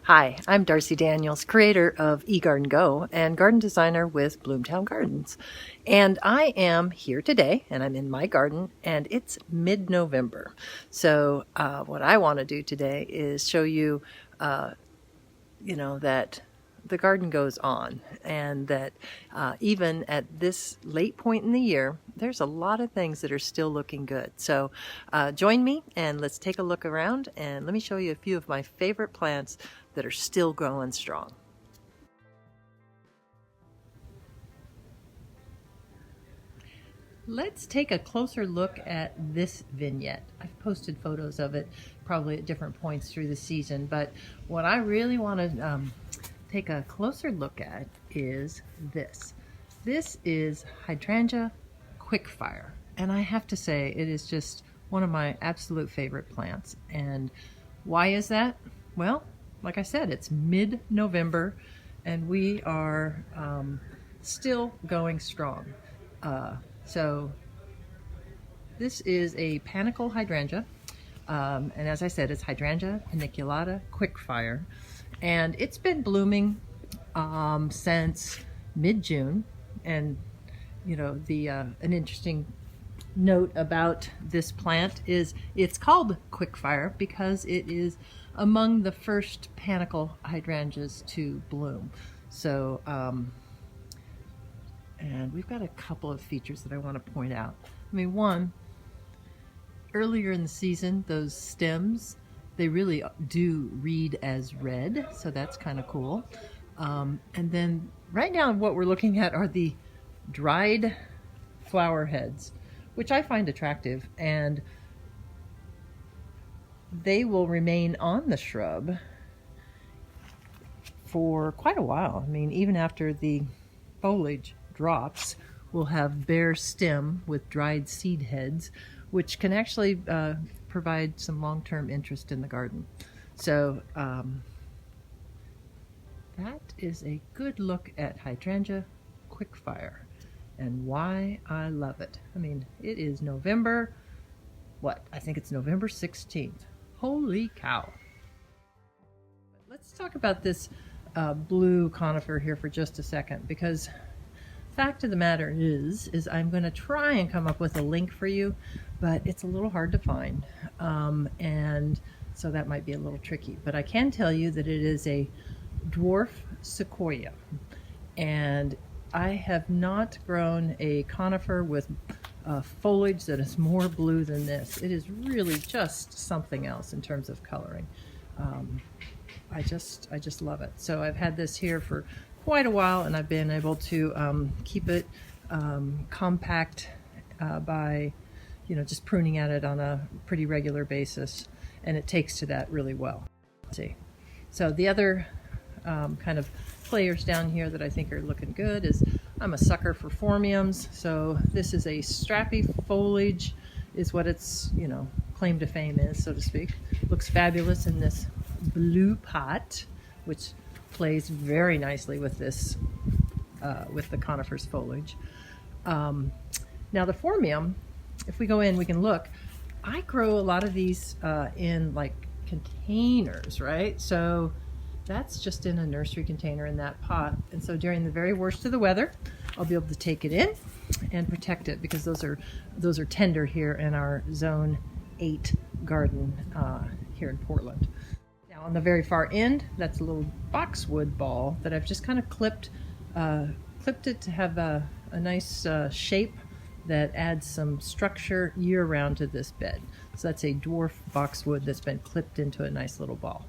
Hi, I'm Darcy Daniels, creator of eGardenGo and garden designer with Bloomtown Gardens. And I am here today, and I'm in my garden, and it's mid-November. So what I want to do today is show you, that the garden goes on, and that even at this late point in the year, there's a lot of things that are still looking good. So join me and let's take a look around, and let me show you a few of my favorite plants that are still growing strong. Let's take a closer look at this vignette. I've posted photos of it probably at different points through the season, but what I really want to take a closer look at is this. This is Hydrangea Quickfire, and I have to say it is just one of my absolute favorite plants. And why is that? Well, like I said, it's mid-November and we are still going strong. So this is a panicle hydrangea, and as I said, it's Hydrangea Paniculata Quickfire, and it's been blooming since mid-June. And you know, an interesting note about this plant is it's called Quickfire because it is among the first panicle hydrangeas to bloom. So and we've got a couple of features that I want to point out. I mean, one, earlier in the season, those stems, they really do read as red, so that's kind of cool. And then right now what we're looking at are the dried flower heads, which I find attractive, and they will remain on the shrub for quite a while. I mean, even after the foliage drops, we'll have bare stem with dried seed heads, which can actually provide some long-term interest in the garden. So that is a good look at Hydrangea Quickfire and why I love it. I mean, it is November, I think it's November 16th. Holy cow. Let's talk about this blue conifer here for just a second, because fact of the matter is I'm going to try and come up with a link for you, but it's a little hard to find, and so that might be a little tricky. But I can tell you that it is a Dwarf Sequoia, and I have not grown a conifer with foliage that is more blue than this. It is really just something else in terms of coloring. I just love it. So I've had this here for quite a while, and I've been able to keep it compact by just pruning at it on a pretty regular basis, and it takes to that really well. Let's see. So the other kind of players down here that I think are looking good is, I'm a sucker for phormiums. So this is a strappy foliage is what its claim to fame is, so to speak. Looks fabulous in this blue pot, which plays very nicely with this with the conifer's foliage. Now the phormium, if we go in, we can look. I grow a lot of these in like containers, right? So that's just in a nursery container in that pot. And so during the very worst of the weather, I'll be able to take it in and protect it, because those are tender here in our Zone 8 garden here in Portland. Now on the very far end, that's a little boxwood ball that I've just kind of clipped it to have a nice shape that adds some structure year-round to this bed. So that's a dwarf boxwood that's been clipped into a nice little ball.